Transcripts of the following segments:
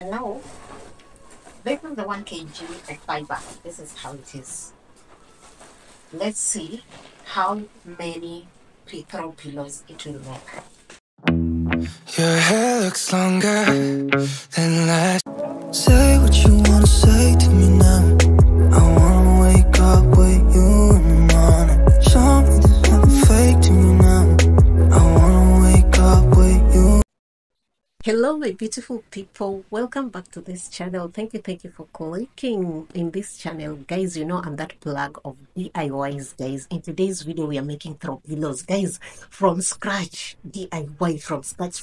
Now, this is the 1 kg of fiber. This is how it is. Let's see how many throw pillows it will make. Your hair looks longer than last. Say what you wanna say to me now. I wanna wake up with you in the morning. Show me there's nothing fake to me now. I wanna wake up with you. Hello my beautiful people, welcome back to this channel. Thank you for clicking in this channel, guys. You know I'm that plug of DIYs, guys. In today's video we are making throw pillows, guys, from scratch. DIY from scratch.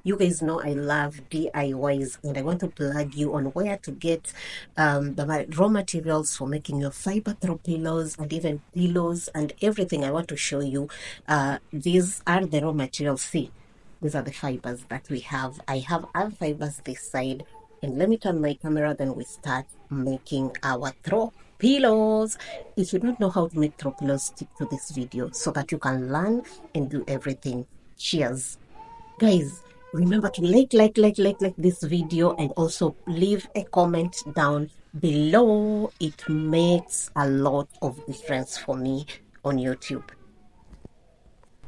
You guys know I love DIYs, and I want to plug you on where to get the raw materials for making your fiber throw pillows and even pillows and everything. I want to show you these are the raw materials. See, these are the fibers that we have. I have other fibers this side, and let me turn my camera, then we start making our throw pillows. If you don't know how to make throw pillows, stick to this video so that you can learn and do everything. Cheers, guys. Remember to like this video, and also leave a comment down below. It makes a lot of difference for me on YouTube.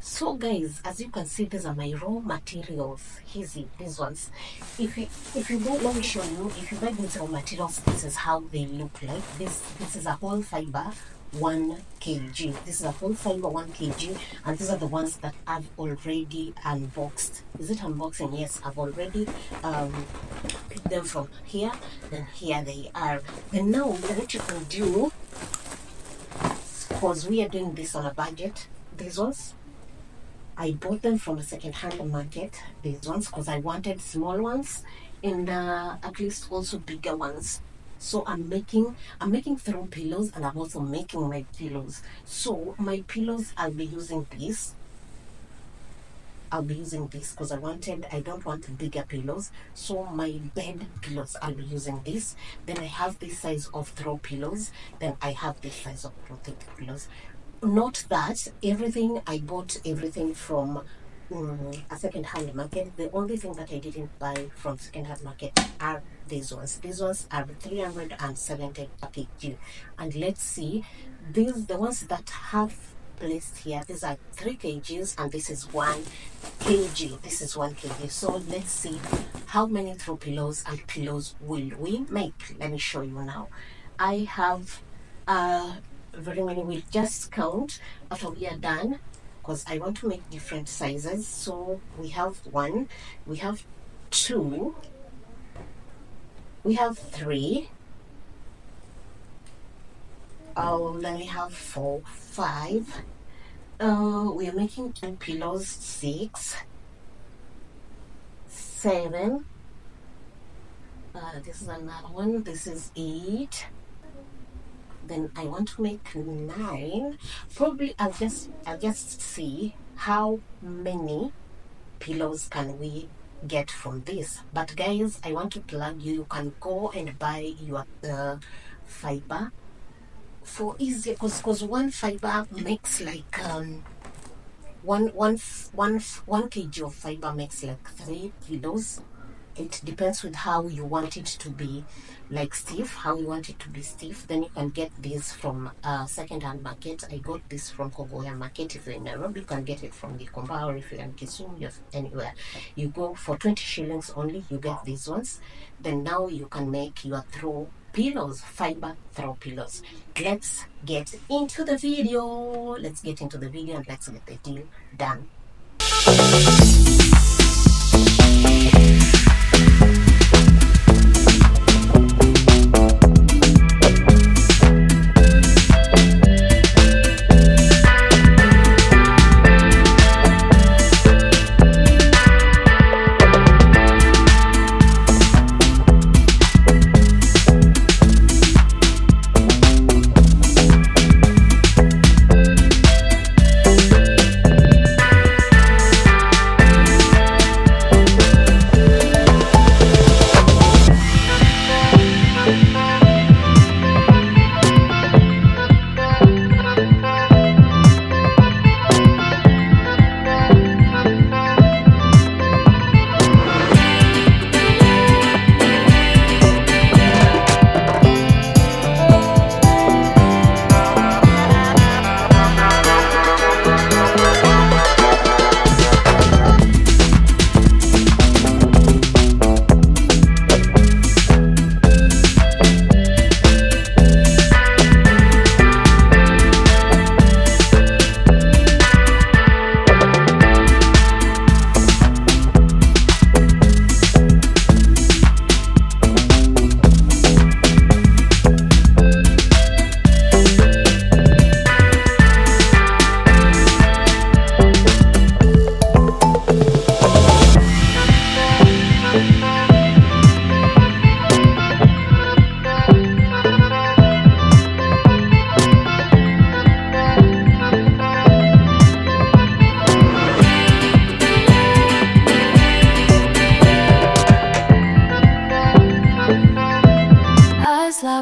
So guys, as you can see, these are my raw materials. Easy, these ones. If you go, let me show you. If you buy these raw materials, this is how they look like. This is a whole fiber 1 kg. This is a whole fiber 1 kg, and these are the ones that I've already unboxed. Is it unboxing? Yes, I've already picked them from here. Then here they are. And now what you can do, because we are doing this on a budget, these ones I bought them from a second-hand market, these ones, because I wanted small ones and at least also bigger ones. So I'm making throw pillows, and I'm also making my pillows. So my pillows, I'll be using this. I'll be using this because I don't want bigger pillows. So my bed pillows, I'll be using this. Then I have this size of throw pillows. Then I have this size of throw pillows. Note that I bought everything from a second-hand market. The only thing that I didn't buy from second-hand market are these ones. These ones are 370 per kg. And let's see, the ones that have placed here, these are 3 kgs, and this is 1 kg. This is 1 kg. So let's see how many throw pillows and pillows will we make. Let me show you now. I have very many. We'll just count after we are done, because I want to make different sizes. So we have 1, we have 2, we have 3, then we have 4, 5, we are making 2 pillows, 6, 7, this is another one, this is 8. Then I want to make 9. Probably I'll just see how many pillows can we get from this. But guys, I want to plug you. You can go and buy your fiber for easy, because one fiber makes like one kg of fiber makes like 3 pillows. It depends with how you want it to be, like stiff, how you want it to be stiff. Then you can get this from second-hand market. I got this from Kogoya market. If you're in Nairobi, you can get it from Gikomba, or if you're in Kisumu, you're anywhere. You go for 20 shillings only, you get these ones. Then now you can make your throw pillows, fiber throw pillows. Let's get into the video. And let's get the deal done.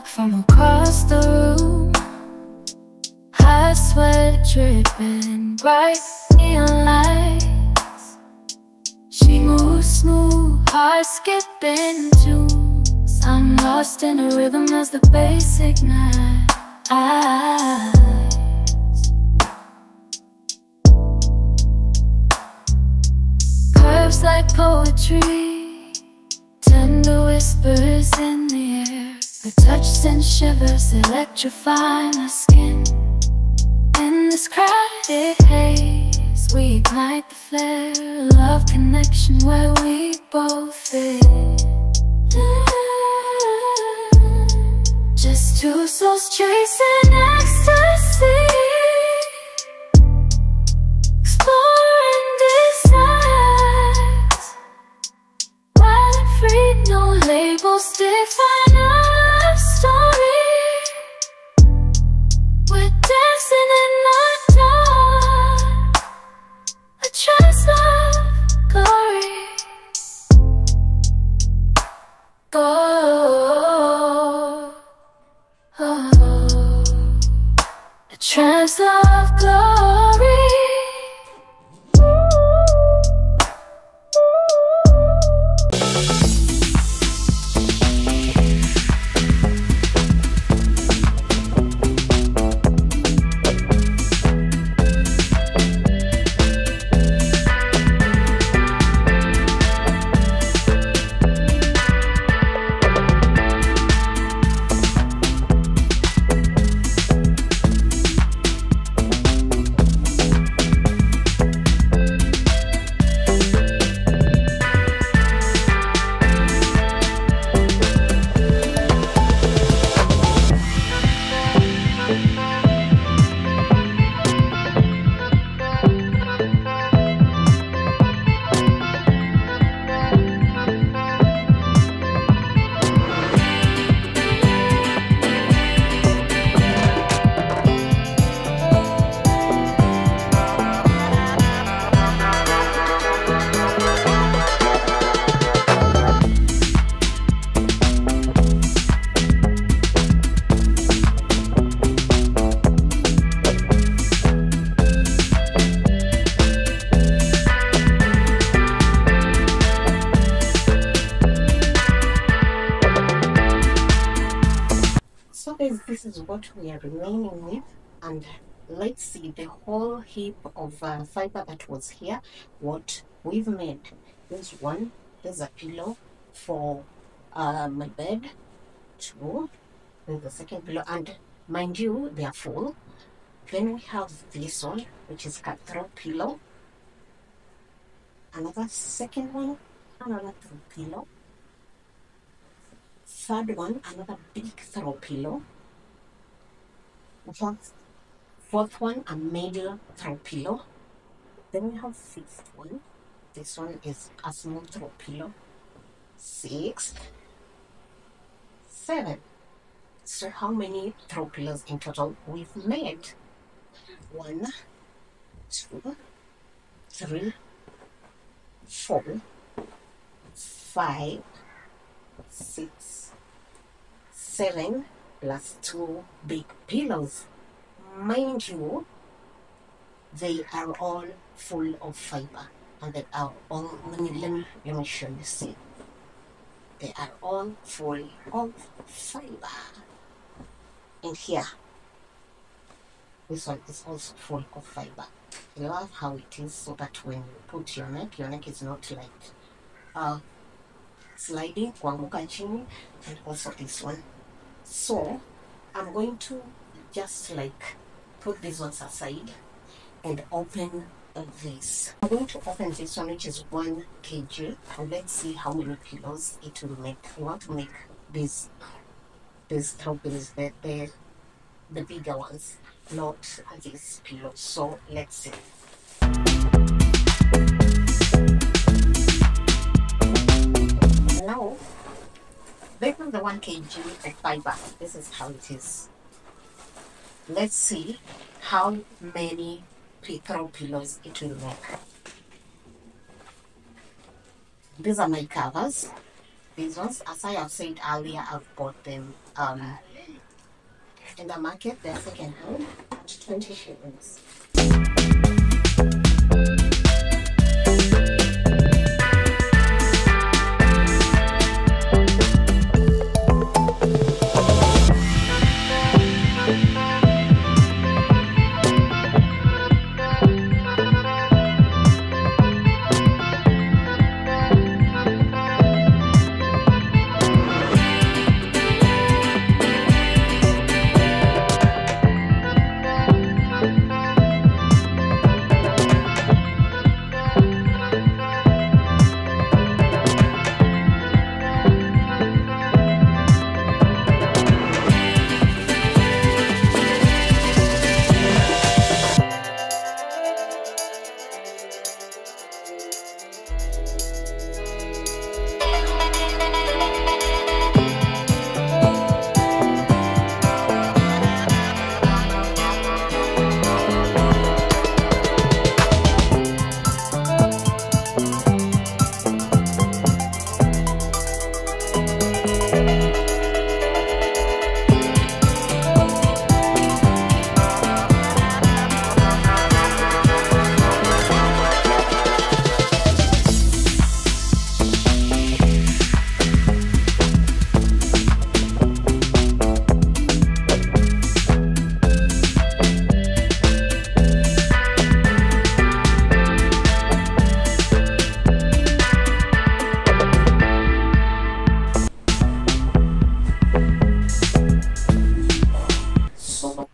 up from across the room. Hot sweat dripping, bright neon lights. She moves smooth, heart skipping tunes. I'm lost in a rhythm as the bass ignites. Curves like poetry, tender whispers in the air. Her touch sends shivers, electrify my skin. In this crowded haze, we ignite the flare. Love connection where we both fit. Just two souls chasing ecstasy, exploring desires. Wild and free, no labels define our love story. We're dancing in the dark, a trance of glory. A trance of glory. So guys, this is what we are remaining with, and let's see the whole heap of fiber that was here, what we've made. There's one, there's a pillow for my bed, two, there's the second pillow, and mind you, they are full. Then we have this one, which is a throw pillow, another second one, another throw pillow, third one, another big throw pillow, fourth one, a middle throw pillow. Then we have fifth one, this one is a small throw pillow, sixth, seven. So how many throw pillows in total we've made? 1, 2, 3, 4, 5, 6, 7, plus 2 big pillows. Mind you, they are all full of fiber, and they are all, let me show you. See, they are all full of fiber. And here, this one is also full of fiber. I love how it is, so that when you put your neck is not like sliding kuanguka chini, and also this one. So I'm going to just like put these ones aside and open this. I'm going to open this one, which is 1 kg, and let's see how many pillows it will make. I want to make these throw pillows, the bigger ones, not these pillows. So let's see. Now, this is the 1 kg of fiber. This is how it is. Let's see how many throw pillows it will make. These are my covers. These ones, as I have said earlier, I've bought them in the market. They're second hand at 20 shillings.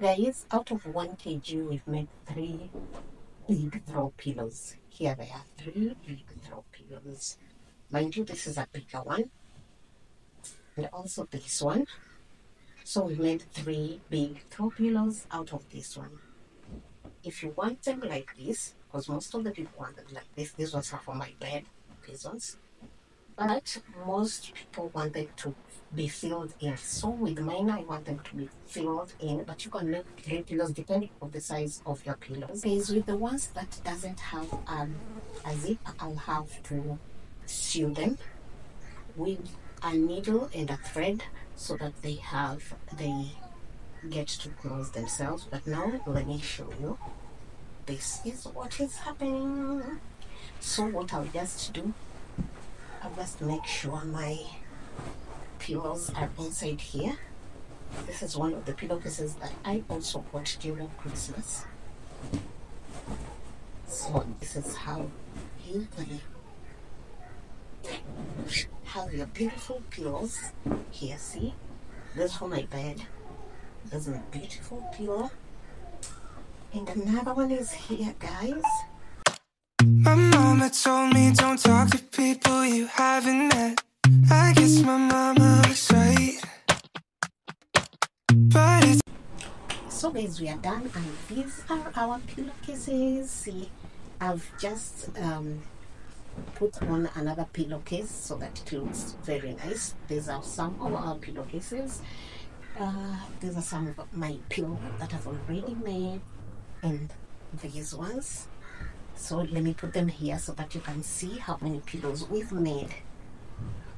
Guys, out of 1 kg, we've made 3 big throw pillows. Here they are, 3 big throw pillows. Mind you, this is a bigger one, and also this one. So we made 3 big throw pillows out of this one. If you want them like this, because most of the people want them like this, these ones are for my bed, these ones. But most people want them to be filled in. So with mine, I want them to be filled in, but you can make 3 pillows depending on the size of your pillows. Is with the ones that doesn't have a zip, I'll have to sew them with a needle and a thread so that they get to close themselves. But now let me show you. This is what is happening. So what I'll just do, I'll just make sure my pillows are inside here. This is one of the pillowcases that I also bought during Christmas. So this is how you can have your beautiful pillows here. See, this is for my bed. There's a beautiful pillow, and another one is here, guys. My mama told me don't talk to people you haven't met. I guess my mama was right. But it's So guys, we are done, and these are our pillowcases. See, I've just put on another pillowcase so that it looks very nice. These are some of our pillowcases. These are some of my pillows that I've already made, and these ones. So let me put them here so that you can see how many pillows we've made.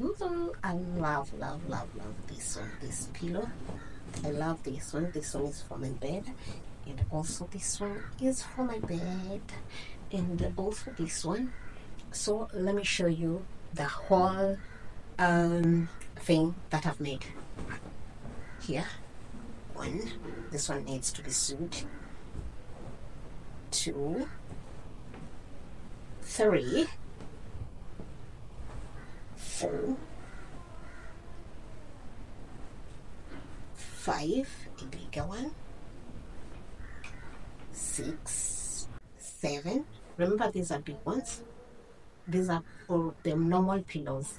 Ooh, I love this one, this pillow. I love this one. This one is for my bed, and also this one is for my bed, and also this one. So let me show you the whole thing that I've made here. 1, this one needs to be sewed. 2, 3, 4, 5, a bigger one, 6, 7. Remember, these are big ones. These are for the normal pillows.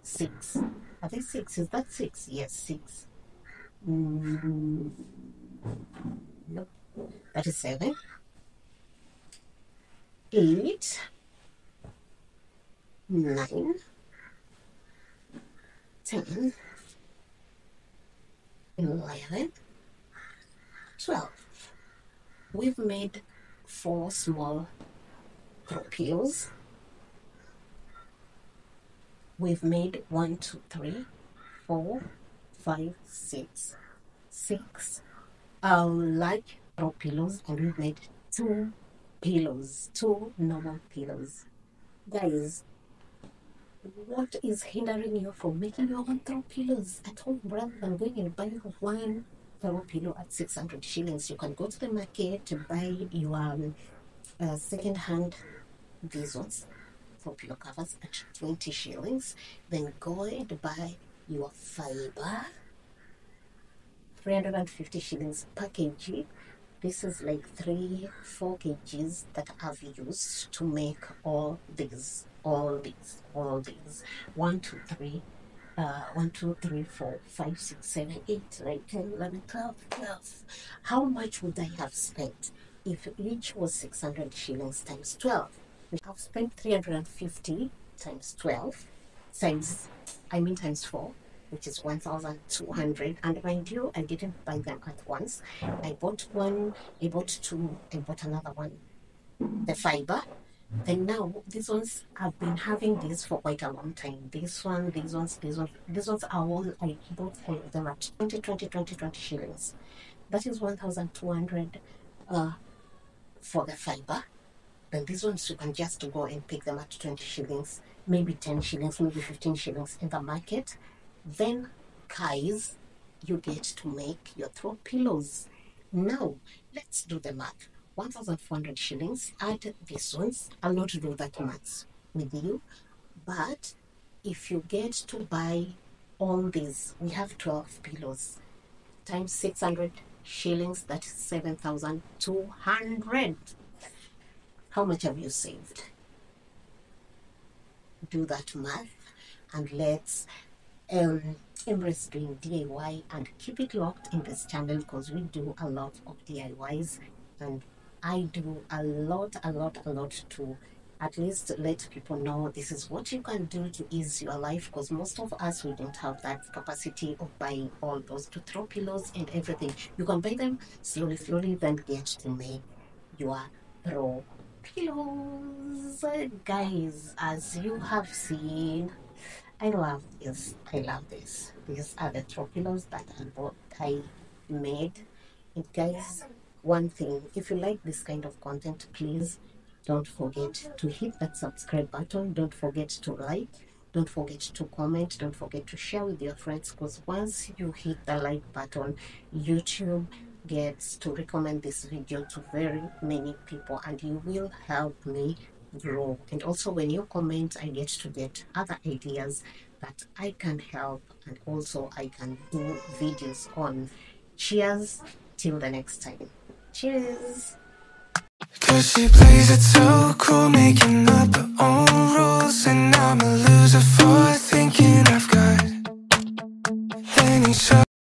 6. Are they 6? Is that 6? Yes, 6. No, that is 7. 8, 9, 10, 11, 12. We've made 4 small throw pillows. we've made 1, 2, 3, 4, 5, 6, 6 large throw pillows, and we've made 2 pillows, 2 normal pillows. Guys, what is hindering you from making your own throw pillows at home rather than going and buying one throw pillow at 600 shillings? You can go to the market to buy your second-hand these ones for pillow covers at 20 shillings. Then go and buy your fiber, 350 shillings per kg. This is like 3-4 kgs that I've used to make all these. 1, 2, 3, 1, 2, 3, 4, 5, 6, 7, 8, 9, 10, 11, 12, 12. How much would I have spent if each was 600 shillings times 12? I've spent 350 times 12 times 4, which is 1,200. And mind you, I didn't buy them at once. I bought one, I bought two, I bought another one, the fiber. Then now these ones, I've been having these for quite a long time. These ones are all, I bought all of them at 20 shillings. That is 1,200 for the fiber. Then these ones you can just go and pick them at 20 shillings, maybe 10 shillings, maybe 15 shillings in the market. Then, guys, you get to make your throw pillows. Now, let's do the math. 1,400 shillings, add these ones. I'll not do that math with you, but if you get to buy all these, we have 12 pillows, times 600 shillings, that is 7,200. How much have you saved? Do that math, and let's embrace doing DIY and keep it locked in this channel, because we do a lot of DIYs, and I do a lot to at least let people know this is what you can do to ease your life, because most of us, we don't have that capacity of buying all those to throw pillows and everything. You can buy them slowly, then get to make your throw pillows. Guys, as you have seen, I love this. These are the throw pillows that I made. And guys, one thing, if you like this kind of content, please don't forget to hit that subscribe button. Don't forget to like. Don't forget to comment. Don't forget to share with your friends, because once you hit the like button, YouTube gets to recommend this video to very many people, and you will help me grow. And also, when you comment, I get to get other ideas that I can help, and also I can do videos on. Cheers till the next time. Cheers. 'Cause she plays it so cool, making up her own rules, and I'm a loser for thinking I've got any